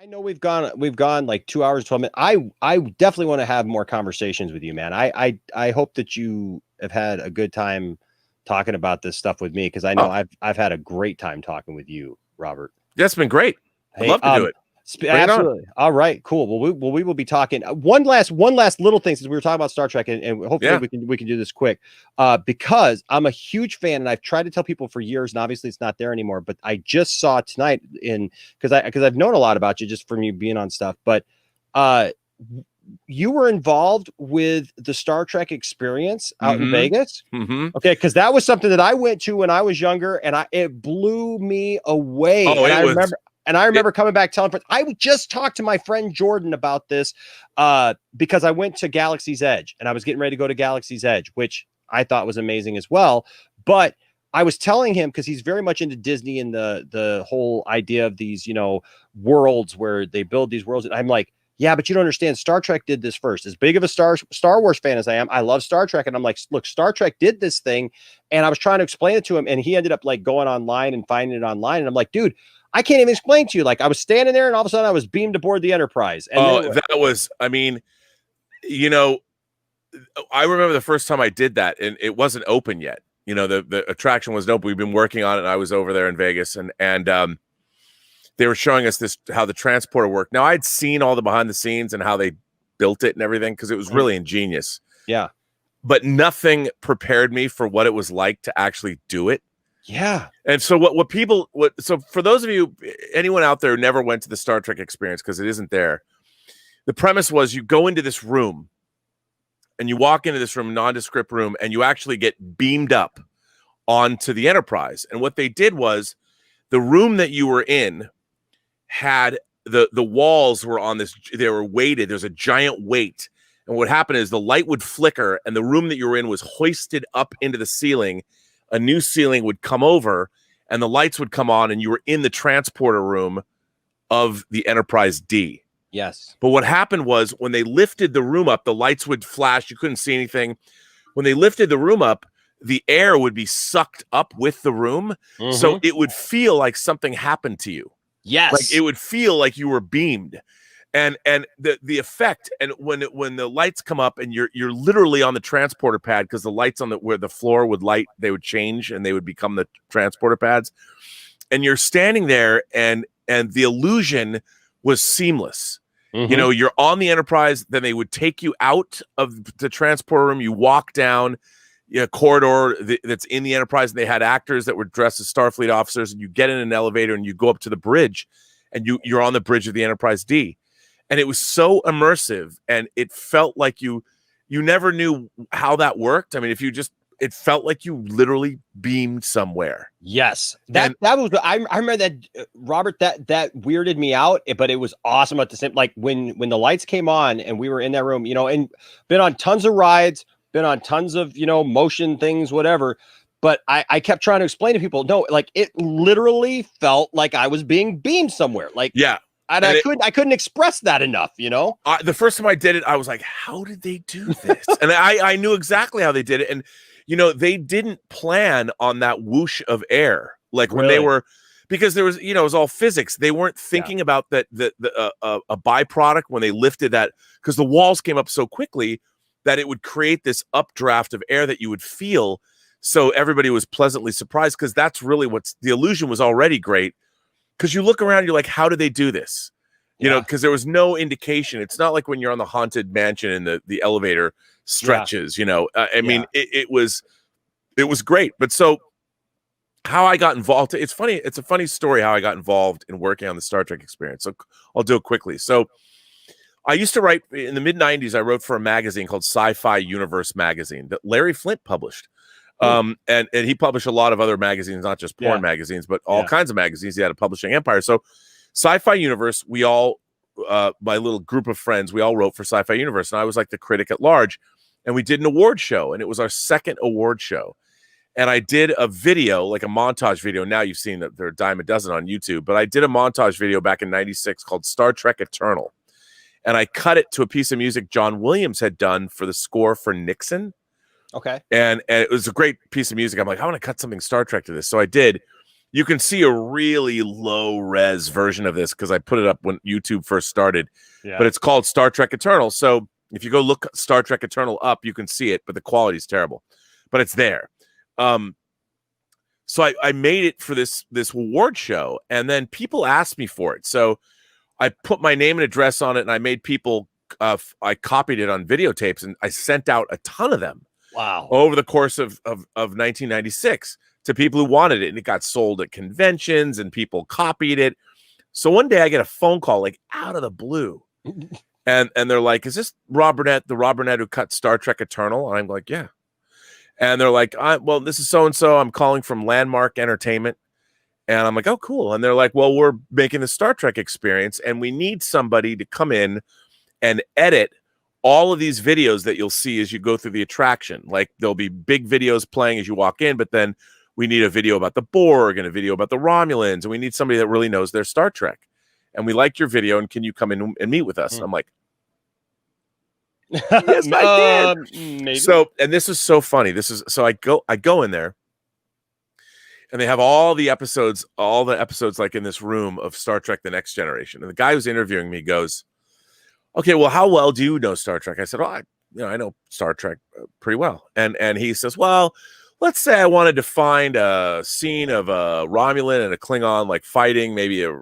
I know we've gone like 2 hours, 12 minutes. I definitely want to have more conversations with you, man. I hope that you have had a good time talking about this stuff with me because I know Oh, I've had a great time talking with you, Robert. that's been great. I'd Hey, love to do it. Bring it on. absolutely. All right, cool. We will be talking one last little thing since we were talking about Star Trek, and hopefully Yeah. we can do this quick. Because I'm a huge fan, and I've tried to tell people for years, and obviously it's not there anymore. But I just saw tonight because I've known a lot about you just from you being on stuff, but uh, you were involved with the Star Trek experience out in Mm-hmm. Vegas. Mm-hmm. Okay, because that was something that I went to when I was younger, and it blew me away. Oh, And it was. I It, remember coming back telling friends. I just talked to my friend Jordan about this because I went to Galaxy's Edge, and I was getting ready to go to Galaxy's Edge, which I thought was amazing as well. But I was telling him because he's very much into Disney and the whole idea of these, worlds where they build these worlds. And I'm like, yeah, but you don't understand. Star Trek did this first. As big of a Star Wars fan as I am, I love Star Trek. And I'm like, look, Star Trek did this thing. And I was trying to explain it to him. And he ended up like going online and finding it online. And I'm like, dude, I can't even explain to you. Like I was standing there and all of a sudden I was beamed aboard the Enterprise. And then that was, I mean, you know, I remember the first time I did that and it wasn't open yet. The attraction wasn't open. We've been working on it. And I was over there in Vegas and they were showing us how the transporter worked. Now I'd seen all the behind the scenes and how they built it and everything because it was really ingenious. Yeah. But nothing prepared me for what it was like to actually do it. Yeah. And so so for those of you, anyone out there who never went to the Star Trek experience, because it isn't there, the premise was you go into this room and you walk into this room, nondescript room, and you actually get beamed up onto the Enterprise. And what they did was the room that you were in had the walls were on this, they were weighted. There's a giant weight. And what happened is the light would flicker and the room that you were in was hoisted up into the ceiling. A new ceiling would come over and the lights would come on and you were in the transporter room of the Enterprise D. Yes. But what happened was when they lifted the room up, the lights would flash. You couldn't see anything. When they lifted the room up, the air would be sucked up with the room. Mm-hmm. So it would feel like something happened to you. Yes. Like it would feel like you were beamed. And the effect, and when the lights come up and you're literally on the transporter pad because the lights on where the floor would light, they would change and they would become the transporter pads. And you're standing there and the illusion was seamless. Mm-hmm. You're on the Enterprise, then they would take you out of the transporter room. You walk down a corridor that's in the Enterprise, and they had actors that were dressed as Starfleet officers, and you get in an elevator and you go up to the bridge and you're on the bridge of the Enterprise D. And it was so immersive, and it felt like you never knew how that worked. I mean, it felt like you literally beamed somewhere. Yes, that was. I remember that, Robert. That weirded me out, but it was awesome at the same. Like when the lights came on and we were in that room, and been on tons of rides, been on tons of motion things, whatever. But I kept trying to explain to people, no, like it literally felt like I was being beamed somewhere. Like yeah. And I couldn't express that enough, The first time I did it, I was like, how did they do this? And I knew exactly how they did it. And, they didn't plan on that whoosh of air. Like when they were, because there was, it was all physics. They weren't thinking about that, a byproduct when they lifted that, because the walls came up so quickly that it would create this updraft of air that you would feel. So everybody was pleasantly surprised, because that's really the illusion was already great. Because you look around, you're like, how did they do this? Because there was no indication. It's not like when you're on the Haunted Mansion and the elevator stretches, I mean, it was great. But so how I got involved, it's funny. It's a funny story how I got involved in working on the Star Trek experience. So I'll do it quickly. So I used to write in the mid-90s. I wrote for a magazine called Sci-Fi Universe magazine that Larry Flint published. And he published a lot of other magazines, not just porn magazines, but all kinds of magazines. He had a publishing empire. So Sci-Fi Universe, we all, my little group of friends, we all wrote for Sci-Fi Universe. And I was like the critic at large. And we did an award show. And it was our second award show. And I did a video, like a montage video. Now you've seen that there are a dime a dozen on YouTube. But I did a montage video back in '96 called Star Trek Eternal. And I cut it to a piece of music John Williams had done for the score for Nixon. Okay. And it was a great piece of music. I'm like, I want to cut something Star Trek to this. So I did. You can see a really low res version of this because I put it up when YouTube first started. Yeah. But it's called Star Trek Eternal. So if you go look Star Trek Eternal up, you can see it, but the quality is terrible. But it's there. So I made it for this award show, and then people asked me for it. So I put my name and address on it, and I made people. I copied it on videotapes, and I sent out a ton of them. Wow! Over the course of 1996 to people who wanted it, and it got sold at conventions, and people copied it. So one day I get a phone call like out of the blue, and they're like, "Is this Rob Burnett, the Rob Burnett who cut Star Trek Eternal?" And I'm like, "Yeah." And they're like, well, this is so-and-so. I'm calling from Landmark Entertainment. And I'm like, oh, cool. And they're like, well, we're making the Star Trek experience, and we need somebody to come in and edit all of these videos that you'll see as you go through the attraction. Like, there'll be big videos playing as you walk in, but then we need a video about the Borg and a video about the Romulans, and we need somebody that really knows their Star Trek. And we liked your video, and can you come in and meet with us? And I'm like, yes, I did. Maybe. So, and this is so funny. So I go in there, and they have all the episodes like in this room of Star Trek: The Next Generation. And the guy who's interviewing me goes, "Okay, well, how well do you know Star Trek?" I said, "Oh, I know Star Trek pretty well." And he says, "Well, let's say I wanted to find a scene of a Romulan and a Klingon like fighting, maybe a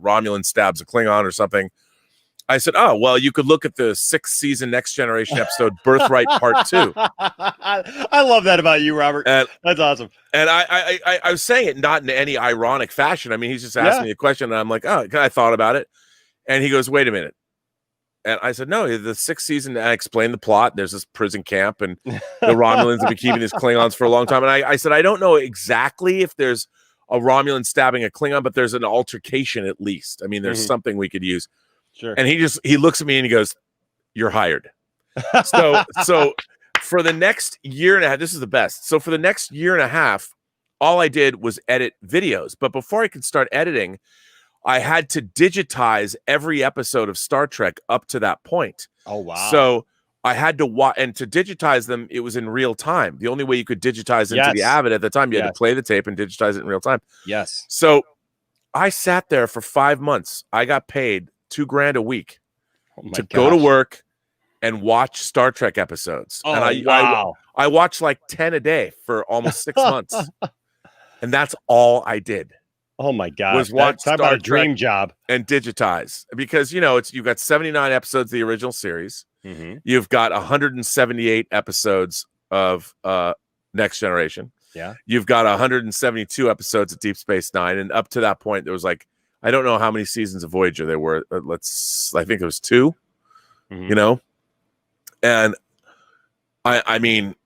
Romulan stabs a Klingon or something." I said, "Oh, well, you could look at the 6th season Next Generation episode, Birthright Part 2. I love that about you, Robert. That's awesome. And I was saying it not in any ironic fashion. I mean, he's just asking me a question, and I'm like, oh, I thought about it. And he goes, wait a minute. And I said, no, the 6th season, I explained the plot. There's this prison camp, and the Romulans have been keeping these Klingons for a long time. And I said, I don't know exactly if there's a Romulan stabbing a Klingon, but there's an altercation at least. I mean, there's something we could use. Sure. And he looks at me and he goes, "You're hired." So for the next year and a half, this is the best. So for the next year and a half, all I did was edit videos. But before I could start editing, I had to digitize every episode of Star Trek up to that point. Oh, wow. So I had to watch, and to digitize them, it was in real time. The only way you could digitize into the Avid at the time, you had to play the tape and digitize it in real time. Yes. So I sat there for 5 months. I got paid $2,000 a week to go to work and watch Star Trek episodes. Oh, and wow. I watched like 10 a day for almost 6 months. And that's all I did. Oh my God. Was watch Talk about a dream job. And digitize. Because, you've got 79 episodes of the original series. You've got 178 episodes of Next Generation. Yeah. You've got 172 episodes of Deep Space Nine. And up to that point, there was like, I don't know how many seasons of Voyager there were. I think it was 2, and I mean,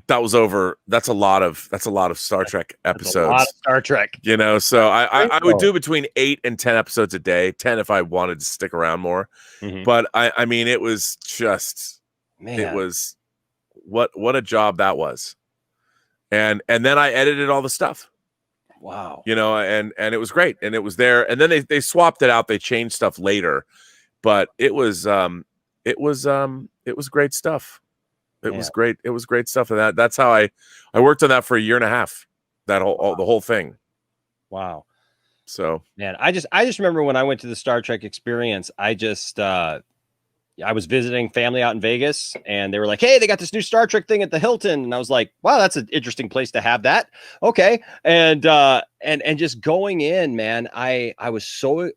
that's a lot of Star Trek episodes. A lot of Star Trek, so I would do between 8 and 10 episodes a day, 10 if I wanted to stick around more. But I mean, it was just, it was what a job that was. And then I edited all the stuff. Wow. And it was great, and it was there, and then they swapped it out. They changed stuff later, but it was great stuff. It was great. It was great stuff, and that's how I worked on that for a year and a half. That the whole thing. Wow. So, man, I just remember when I went to the Star Trek experience, I was visiting family out in Vegas, and they were like, "Hey, they got this new Star Trek thing at the Hilton." And I was like, "Wow, that's an interesting place to have that." Okay. And just going in, man, I was so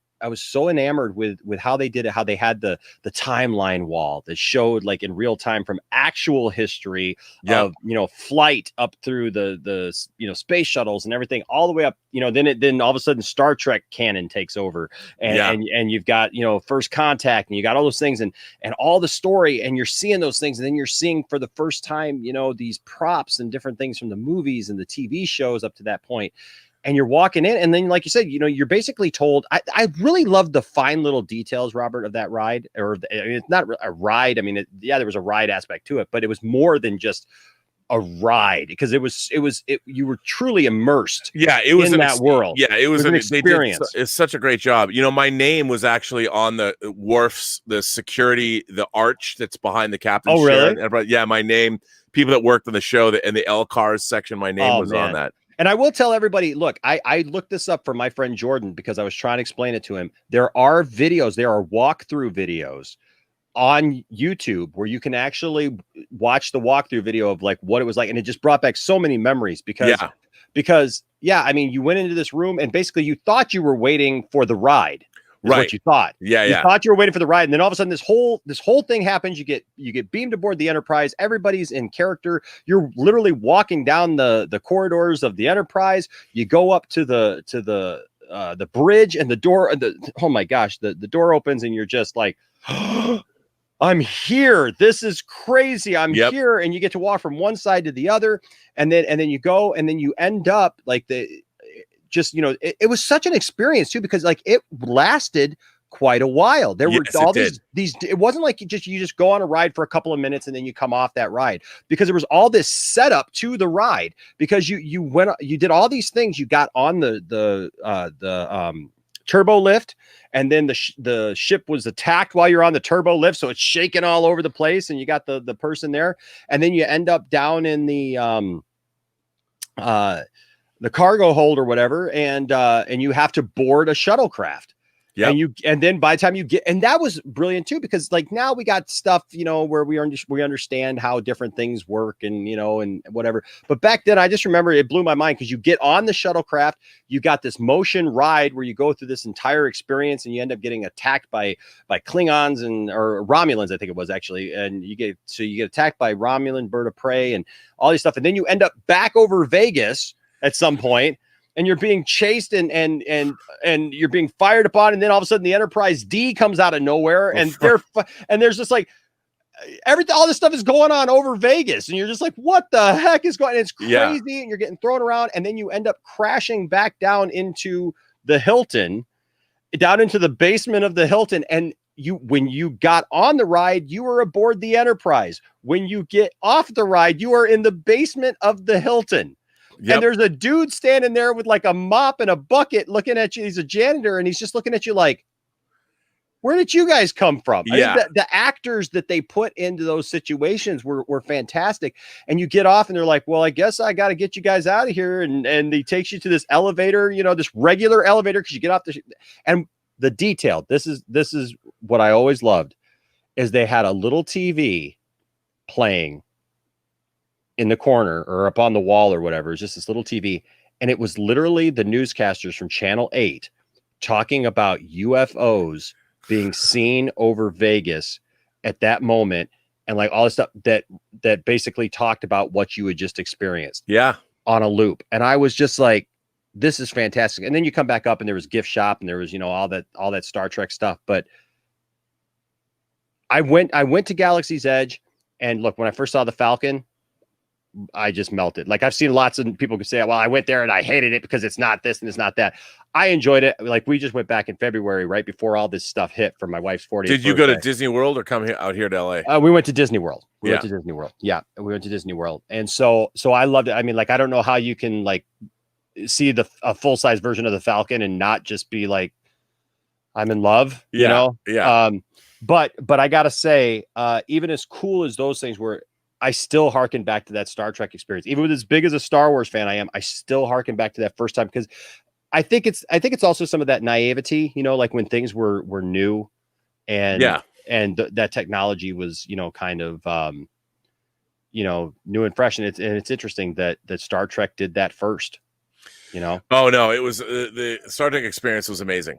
enamored with how they did it, how they had the timeline wall that showed like in real time from actual history of, flight up through the space shuttles and everything all the way up, then all of a sudden Star Trek canon takes over, and you've got, First Contact, and you got all those things and all the story, and you're seeing those things, and then you're seeing for the first time, these props and different things from the movies and the TV shows up to that point. And you're walking in, and then, like you said, you're basically told. I really loved the fine little details, Robert, of that ride. It's not a ride. I mean, there was a ride aspect to it, but it was more than just a ride, because you were truly immersed. Yeah, it was in that world. Yeah, it was an experience. It's such a great job. My name was actually on the wharfs, the security, the arch that's behind the captain's chair. Oh, really? Yeah, my name. People that worked on the show, and the L cars section, my name was on that. And I will tell everybody, look, I looked this up for my friend Jordan because I was trying to explain it to him. There are walkthrough videos on YouTube where you can actually watch the walkthrough video of like what it was like. And it just brought back so many memories because yeah, I mean, you went into this room and basically you thought you were waiting for the ride. Is what you thought. You thought you were waiting for the ride, and then all of a sudden this whole thing happens. You get beamed aboard the Enterprise. Everybody's in character. You're literally walking down the corridors of the Enterprise. You go up to the bridge, and the door. Oh my gosh, the door opens, and you're just like, I'm here. This is crazy. I'm here, and you get to walk from one side to the other, and then you go, and then you end up like just, you know, it was such an experience too, because like it lasted quite a while. There were all these, it wasn't like you just go on a ride for a couple of minutes and then you come off that ride, because there was all this setup to the ride, because you did all these things. You got on the turbo lift, and then the ship was attacked while you're on the turbo lift, so it's shaking all over the place, and you got the person there, and then you end up down in the cargo hold or whatever, and you have to board a shuttlecraft. And then by the time you get, and that was brilliant too, because like now we got stuff, you know, where we understand how different things work, and, you know, and whatever. But back then, I just remember it blew my mind, because you get on the shuttlecraft, you got this motion ride where you go through this entire experience, and you end up getting attacked by Klingons or Romulans, I think it was actually, and you get attacked by Romulan bird of prey and all these stuff, and then you end up back over Vegas at some point, and you're being chased and you're being fired upon, and then all of a sudden the Enterprise D comes out of nowhere, and there's just like all this stuff is going on over Vegas, and you're just like, what the heck is going on? It's crazy, and you're getting thrown around, and then you end up crashing back down into the Hilton, down into the basement of the Hilton, and when you got on the ride, you were aboard the Enterprise. When you get off the ride, you are in the basement of the Hilton. And there's a dude standing there with like a mop and a bucket looking at you. He's a janitor, and he's just looking at you like, where did you guys come from? I mean, the actors that they put into those situations were fantastic. And you get off, and they're like, well, I guess I got to get you guys out of here. And he takes you to this elevator, you know, this regular elevator, because you get off and the detail. This is what I always loved, is they had a little TV playing in the corner or up on the wall or whatever. It's just this little TV. And it was literally the newscasters from Channel 8 talking about UFOs being seen over Vegas at that moment. And like all this stuff that basically talked about what you had just experienced. On a loop. And I was just like, this is fantastic. And then you come back up, and there was gift shop, and there was, you know, all that Star Trek stuff. But I went to Galaxy's Edge, and look, when I first saw the Falcon, I just melted. Like, I've seen lots of people who say, well, I went there and I hated it because it's not this and it's not that. I enjoyed it. Like, we just went back in February, right before all this stuff hit for my wife's 40th Did you birthday. go to Disney World or come out here to LA? We went to Disney World. We went to Disney World. Yeah, we went to Disney World. And so I loved it. I mean, like, I don't know how you can like see a full-size version of the Falcon and not just be like, I'm in love, you know? But I gotta say, even as cool as those things were, I still harken back to that Star Trek experience. Even with as big as a Star Wars fan I am, I still harken back to that first time, because I think it's also some of that naivety, you know, like when things were new, and that technology was, you know, kind of you know, new and fresh, and it's interesting that Star Trek did that first, you know. Oh no, it was the Star Trek experience was amazing.